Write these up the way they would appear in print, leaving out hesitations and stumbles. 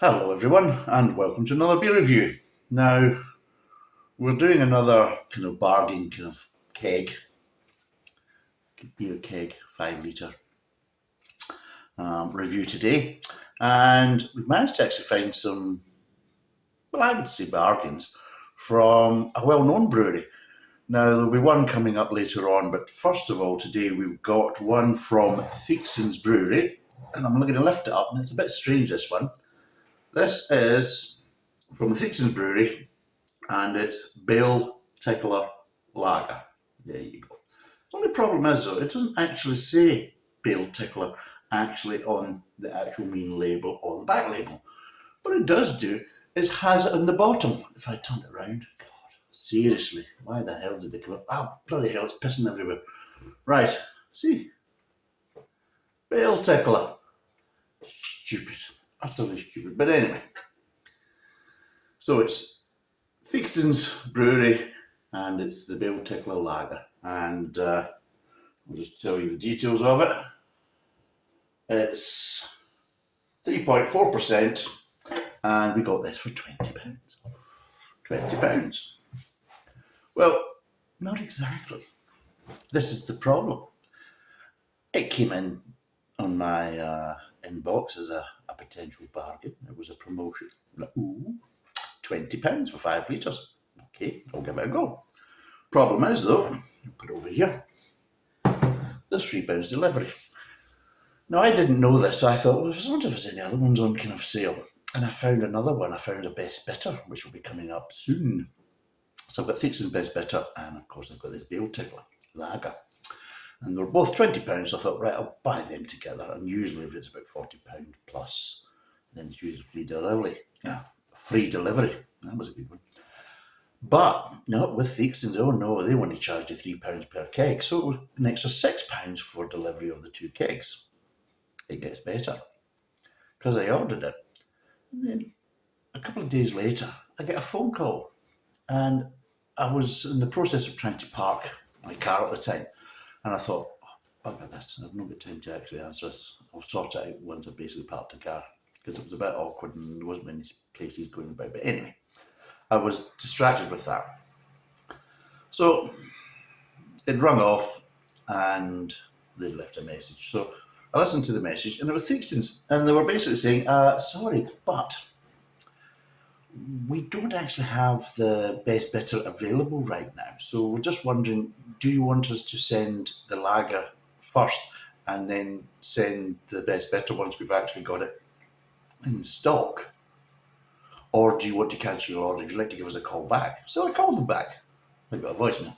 Hello everyone and welcome to another beer review. Now we're doing another kind of bargain kind of keg, beer keg, 5 litre review today, and we've managed to actually find some, well, I would say bargains from a well-known brewery. Now there'll be one coming up later on, but first of all today we've got one from Theakston Brewery, and I'm going to lift it up, and it's a bit strange, this one. This is from Theakston Brewery, and it's Tickler Lager. There you go. The only problem is though, it doesn't actually say Tickler actually on the actual main label or the back label. What it does do is has it on the bottom. If I turn it around, God, seriously, why the hell did they come up? Oh, bloody hell, it's pissing everywhere. Right, see, Tickler. Stupid, utterly stupid. But anyway, so it's Theakston Brewery, and it's the Tickler Lager. And I'll just tell you the details of it. It's 3.4%, and we got this for £20. £20. Well, not exactly. This is the problem. It came in on my inbox as a potential bargain. It was a promotion. Ooh, £20 for 5 litres. Okay, I'll give it a go. Problem is though, put it over here, there's £3 delivery. Now I didn't know this, so I thought, well, I wonder if there's any other ones on kind of sale. And I found another one. I found a Best Bitter, which will be coming up soon. So I've got Theakston's Best Bitter, and of course I've got this Tickler Lager. And they're both £20, so I thought, right, I'll buy them together. And usually if it's about £40 plus, then it's usually free delivery. Yeah, free delivery. That was a good one. But no, with Theakston's, oh no, they only charged you £3 per keg. So it was an extra £6 for delivery of the 2 kegs. It gets better. Because I ordered it. And then a couple of days later, I get a phone call. And I was in the process of trying to park my car at the time. And I thought, oh, bugger this, I've not got time to actually answer this. I'll sort it out once I basically parked the car. Because it was a bit awkward and there wasn't many places going about. But anyway, I was distracted with that. So it rung off and they left a message. So I listened to the message, and it was Theakston's, and they were basically saying, sorry, but we don't actually have the Best Bitter available right now. So we're just wondering, do you want us to send the lager first and then send the Best Bitter once we've actually got it in stock? Or do you want to cancel your order? Would you like to give us a call back? So I called them back. I got a voicemail.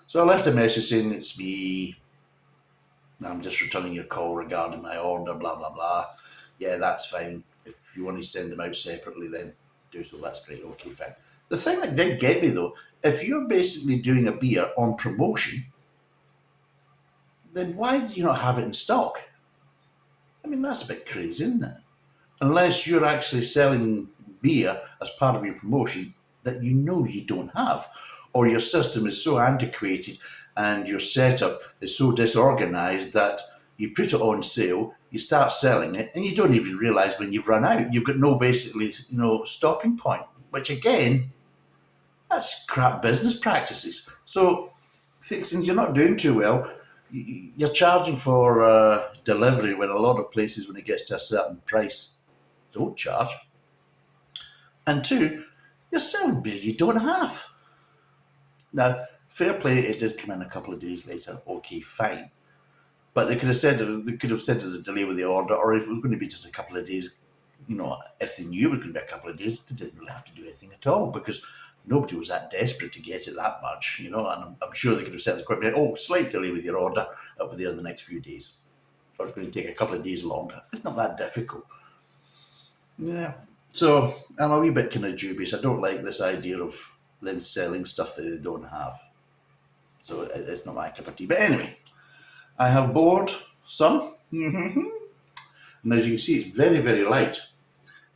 So I left a message saying, it's me. I'm just returning your call regarding my order, blah, blah, blah. Yeah, that's fine. If you want to send them out separately, then do so. That's great. Okay, fine. The thing that did get me, though, if you're basically doing a beer on promotion, then why do you not have it in stock? I mean, that's a bit crazy, isn't it? Unless you're actually selling beer as part of your promotion that you know you don't have, or your system is so antiquated and your setup is so disorganized that you put it on sale, you start selling it, and you don't even realize when you've run out. You've got no basically, stopping point, which again, that's crap business practices. So, since you're not doing too well, you're charging for delivery when a lot of places, when it gets to a certain price, don't charge. And 2, you're selling beer you don't have. Now, fair play, it did come in a couple of days later. Okay, fine. But they could have said there's a delay with the order, or if it was going to be just a couple of days, if they knew it was going to be a couple of days, they didn't really have to do anything at all, because nobody was that desperate to get it that much, and I'm sure they could have said it quite a bit, slight delay with your order, it'll be there in the next few days. Or it's going to take a couple of days longer. It's not that difficult. Yeah. So I'm a wee bit kind of dubious. I don't like this idea of them selling stuff that they don't have. So it's not my cup of tea. But anyway, I have bought some. And as you can see, it's very, very light.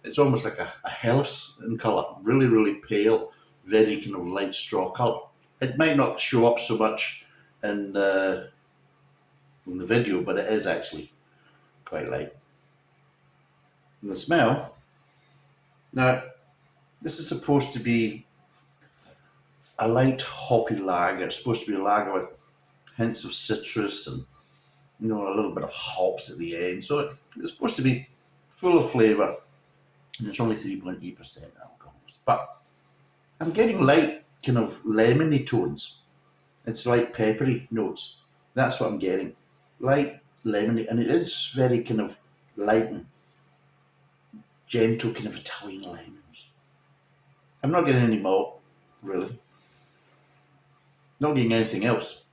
It's almost like a health in colour. Really, really pale, very kind of light straw colour. It might not show up so much in the video, but it is actually quite light. And the smell, now, this is supposed to be a light hoppy lager. It's supposed to be a lager with hints of citrus and a little bit of hops at the end. So it's supposed to be full of flavour, and it's only 3.8% alcohol. But I'm getting light kind of lemony tones. It's light peppery notes. That's what I'm getting. Light lemony, and it is very kind of light and gentle kind of Italian lemons. I'm not getting any malt, really. Not getting anything else.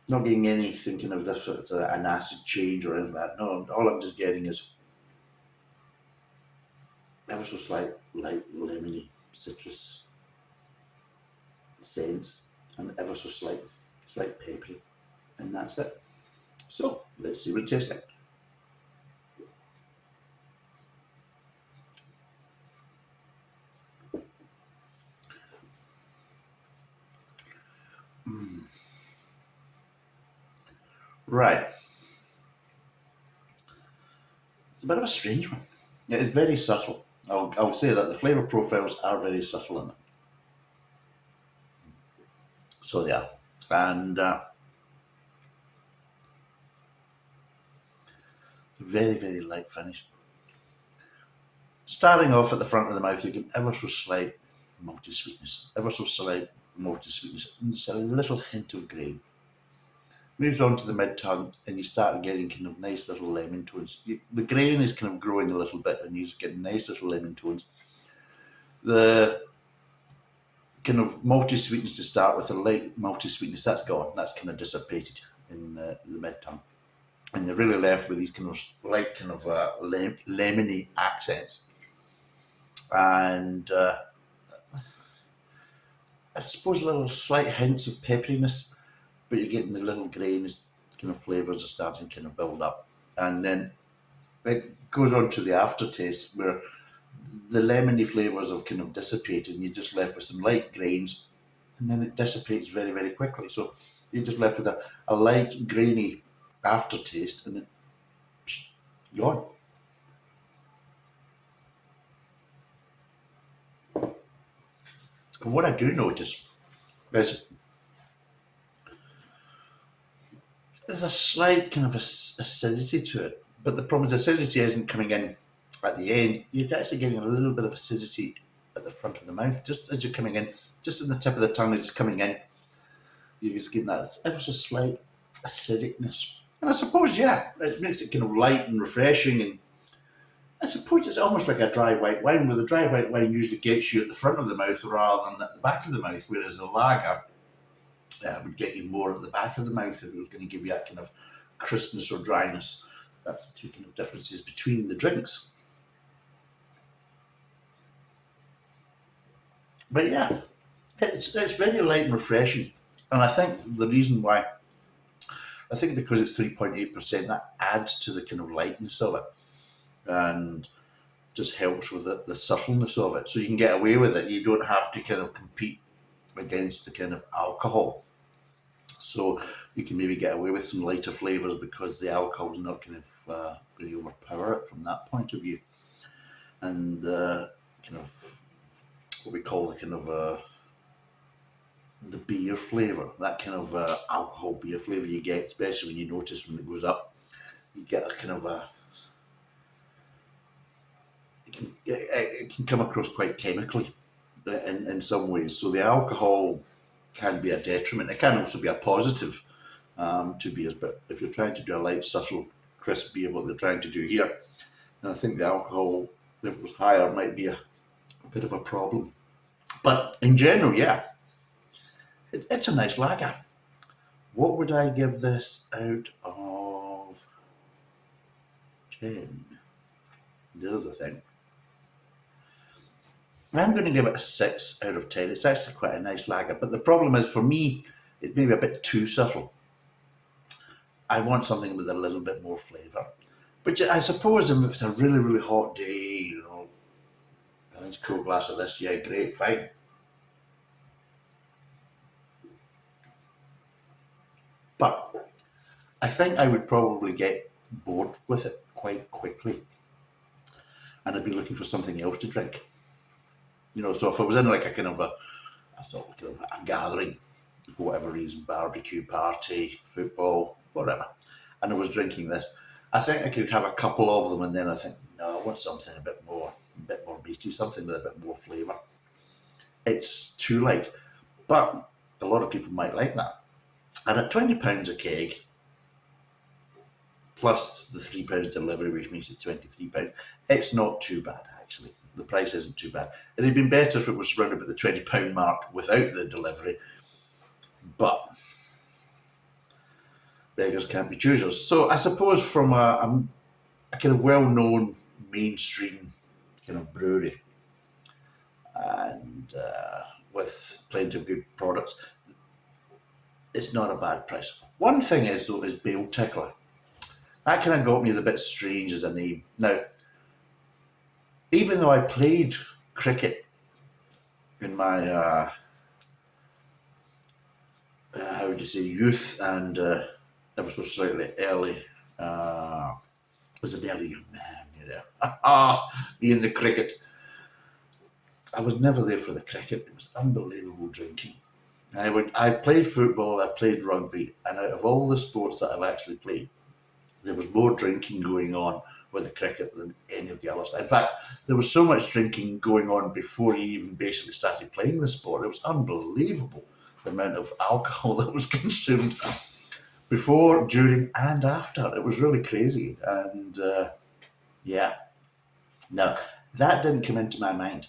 Not getting anything kind of this, it's an acid change or anything like that. No, all I'm just getting is ever so slight, light lemony citrus scents, and ever so slight peppery, and that's it. So let's see what it tastes like. Right, it's a bit of a strange one. It is very subtle. I'll say that the flavour profiles are very subtle in it. So they are, and very light finish. Starting off at the front of the mouth, you get ever so slight malty sweetness, ever so slight malty sweetness, and just a little hint of grain. Moves on to the mid tongue, and you start getting kind of nice little lemon tones. The grain is kind of growing a little bit, and you just get nice little lemon tones. The kind of malty sweetness to start with, the light malty sweetness, that's gone. That's kind of dissipated in the mid tongue, and you're really left with these kind of light, kind of lemony accents, and I suppose little slight hints of pepperiness, but you're getting the little grains, kind of flavours are starting to kind of build up, and then it goes on to the aftertaste where the lemony flavours have kind of dissipated, and you're just left with some light grains, and then it dissipates very quickly. So you're just left with a light grainy aftertaste, and it's gone. And what I do notice is there's a slight kind of acidity to it, but the problem is acidity isn't coming in at the end. You're actually getting a little bit of acidity at the front of the mouth, just as you're coming in, just in the tip of the tongue, it's coming in. You're just getting that ever so slight acidicness, and I suppose it makes it kind of light and refreshing. And I suppose it's almost like a dry white wine, where the dry white wine usually gets you at the front of the mouth rather than at the back of the mouth, whereas a lager would get you more at the back of the mouth if it was going to give you that kind of crispness or dryness. That's the two kind of differences between the drinks. But yeah, it's very light and refreshing, and I think the reason why, I think because it's 3.8%, that adds to the kind of lightness of it, and just helps with the subtleness of it. So you can get away with it. You don't have to kind of compete against the kind of alcohol. So you can maybe get away with some lighter flavours because the alcohol is not kind of really overpower it from that point of view. And kind of what we call the kind of the beer flavour, that kind of alcohol beer flavour you get, especially when you notice when it goes up, you get a kind of it can come across quite chemically in some ways. So the alcohol can be a detriment. It can also be a positive to beers, but if you're trying to do a light, subtle, crisp beer, what they're trying to do here, then I think the alcohol, if it was higher, might be a bit of a problem. But in general, it's a nice lager. What would I give this out of 10? There's the thing. I'm going to give it a 6 out of 10. It's actually quite a nice lager, but the problem is for me, it may be a bit too subtle. I want something with a little bit more flavour. But I suppose if it's a really hot day, a nice cool glass of this, great, fine. But I think I would probably get bored with it quite quickly. and I'd be looking for something else to drink. So if I was in like a kind of a gathering, for whatever reason, barbecue party, football, whatever, and I was drinking this, I think I could have a couple of them, and then I think, no, I want something a bit more meaty, something with a bit more flavour. It's too light, but a lot of people might like that. And at £20 a keg, plus the £3 delivery, which makes it £23, it's not too bad actually. The price isn't too bad. It'd been better if it was around about the £20 mark without the delivery, but beggars can't be choosers. So I suppose from a kind of well-known mainstream kind of brewery, and with plenty of good products, it's not a bad price. One thing is though, is Bale Tickler. That kind of got me as a bit strange as a name. Now, even though I played cricket in my how would you say, youth, and ever so slightly early, was an early young man, me in the cricket. I was never there for the cricket. It was unbelievable drinking. I played football, I played rugby, and out of all the sports that I've actually played, there was more drinking going on with the cricket than any of the others. In fact, there was so much drinking going on before you even basically started playing the sport. It was unbelievable, the amount of alcohol that was consumed before, during, and after. It was really crazy. And now that didn't come into my mind.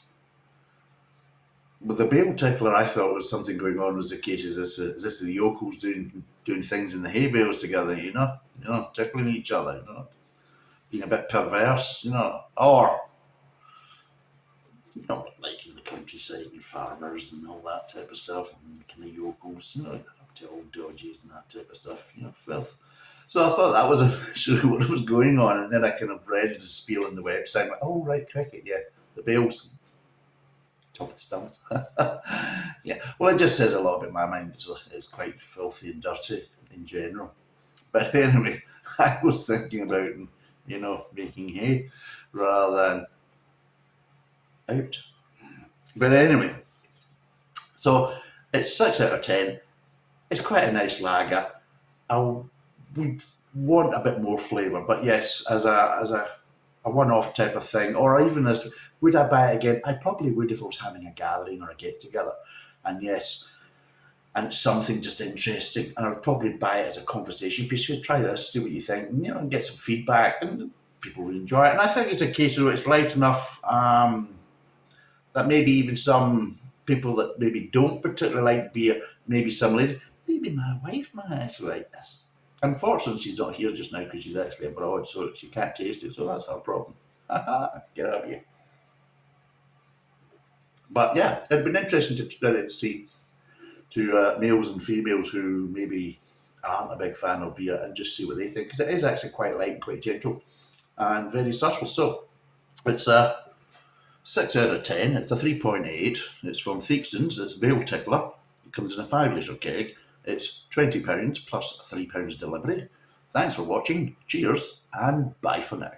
With the Bale Tickler, I thought was something going on. Was the case, is this the yokels doing things in the hay bales together, tickling each other, being a bit perverse, or like in the countryside and farmers and all that type of stuff, and kind of yokels, up to old dodges and that type of stuff, filth. So I thought that was actually what was going on, and then I kind of read the spiel on the website. Like, oh right, cricket, yeah, the Bales. Top of the stumps. Yeah, well, it just says a lot about my mind. It's quite filthy and dirty in general. But anyway, I was thinking about, making hay rather than out. But anyway, so it's 6 out of 10. It's quite a nice lager. I would want a bit more flavour, but yes, as a one-off type of thing, or even as, would I buy it again? I probably would if I was having a gathering or a get-together. And yes, and it's something just interesting, and I would probably buy it as a conversation piece. You try this, see what you think, and get some feedback, and people would enjoy it. And I think it's a case of it's light enough that maybe even some people that maybe don't particularly like beer, maybe some ladies, maybe my wife might actually like this. Unfortunately, she's not here just now because she's actually abroad, so she can't taste it, so that's her problem. Get out of here. But yeah, it'd been interesting to see to males and females who maybe aren't a big fan of beer and just see what they think, because it is actually quite light, quite gentle, and very subtle. So it's a 6 out of 10. It's a 3.8. It's from Theakston's. It's Bale Tickler. It comes in a 5-litre keg. It's £20 plus £3 delivery. Thanks for watching. Cheers and bye for now.